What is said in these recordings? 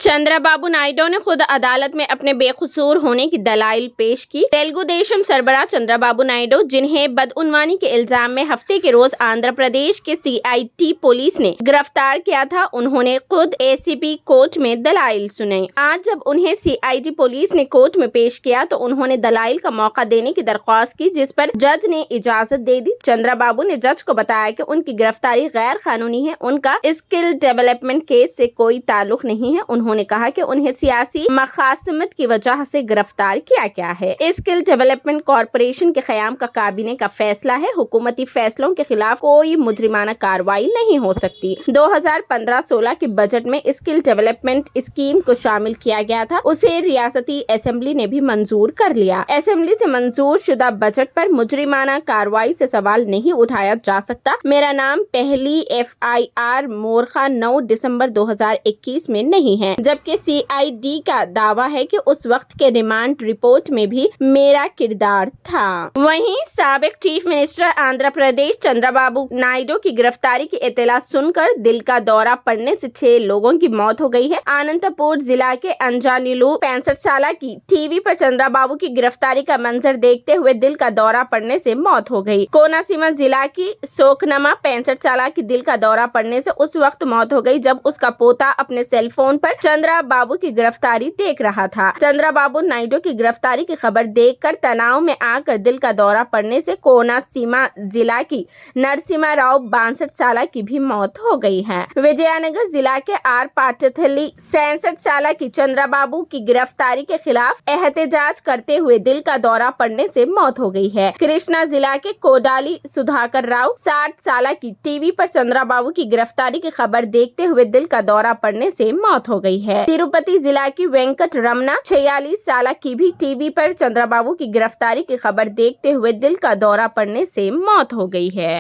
चंद्रबाबू नायडू ने खुद अदालत में अपने बेकसूर होने की दलाइल पेश की। तेलुगु देशम सरबराह चंद्रबाबू नायडू, जिन्हें बदउनवानी के इल्जाम में हफ्ते के रोज आंध्र प्रदेश के सीआईडी पुलिस ने गिरफ्तार किया था, उन्होंने खुद एसीपी कोर्ट में दलाइल सुनाई। आज जब उन्हें सीआईडी पुलिस ने कोर्ट में पेश किया तो उन्होंने दलाइल का मौका देने की दरख्वास्त की, जिस पर जज ने इजाजत दे दी। चंद्रबाबू ने जज को बताया कि उनकी गिरफ्तारी गैर कानूनी है, उनका स्किल डेवलपमेंट केस से कोई ताल्लुक नहीं है। उन्होंने कहा कि उन्हें सियासी मखासमत की वजह से गिरफ्तार किया गया है। स्किल डेवलपमेंट कॉरपोरेशन के क़याम का काबीने का फैसला है। हुकूमती फैसलों के खिलाफ कोई मुजरिमाना कार्रवाई नहीं हो सकती। 2015-16 के बजट में स्किल डेवलपमेंट स्कीम को शामिल किया गया था, उसे रियासती असेंबली ने भी मंजूर कर लिया। असेंबली से मंजूर शुदा बजट पर मुजरिमाना कार्रवाई से सवाल नहीं उठाया जा सकता। मेरा नाम पहली FIR मोरखा 9 दिसंबर 2021 में नहीं है, जबकि सीआईडी का दावा है कि उस वक्त के रिमांड रिपोर्ट में भी मेरा किरदार था। वहीं साबिक चीफ मिनिस्टर आंध्र प्रदेश चंद्रबाबू नायडू की गिरफ्तारी की इत्तला सुनकर दिल का दौरा पड़ने से 6 लोगों की मौत हो गई है। अनंतपुर जिला के अंजानीलू 65 साल की टीवी पर चंद्रबाबू की गिरफ्तारी का मंजर देखते हुए दिल का दौरा पड़ने से मौत हो गई। कोनासीमा जिला की शोकनमा 65 साल की दिल का दौरा पड़ने से उस वक्त मौत हो गई जब उसका पोता अपने सेल फोन पर चंद्रबाबू की गिरफ्तारी देख रहा था। चंद्रबाबू नायडू की गिरफ्तारी की खबर देखकर तनाव में आकर दिल का दौरा पड़ने से कोनासीमा जिला की नरसिम्हा राव 62 साल की भी मौत हो गई है। विजयनगर जिला के आर पाटथली 66 साल की चंद्रबाबू की गिरफ्तारी के खिलाफ एहतजाज करते हुए दिल का दौरा पड़ने से मौत हो गई है। कृष्णा जिला के कोडाली सुधाकर राव 60 साल की टीवी पर चंद्रबाबू की गिरफ्तारी की खबर देखते हुए दिल का दौरा पड़ने से मौत हो गई है। तिरुपति जिला की वेंकट रमना 46 साल की भी टीवी पर चंद्रबाबू की गिरफ्तारी की खबर देखते हुए दिल का दौरा पड़ने से मौत हो गई है।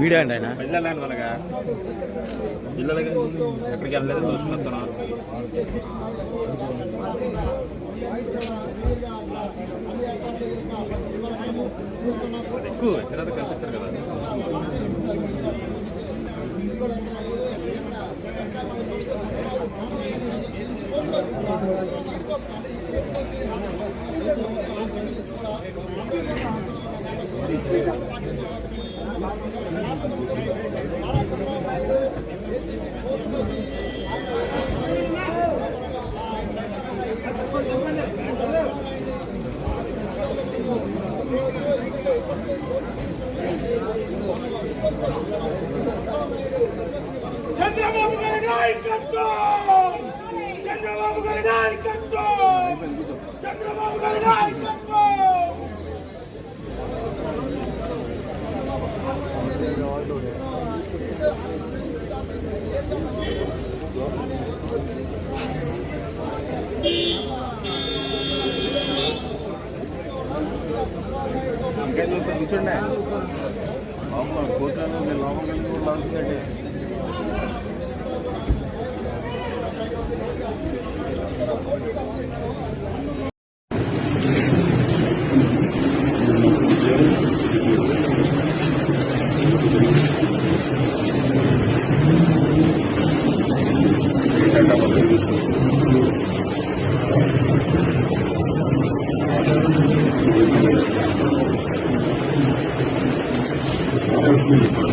మీడియా అండి ఆయన వెళ్ళాను వాళ్ళగా పిల్లలకి ఎక్కడికి వెళ్ళలేదు చూసుకున్నాను ఎక్కువ ఎక్కడ కనిపిస్తారు కదా చంద్రబాబు గారి నాయకత్వం చంద్రబాబు గారి నాయకత్వం చంద్రబాబు గారి నాయకత్వం కూర్చోండి కోర్టులో నేను లోపలికి వెళ్ళి కూడా అవుతుందండి Thank you.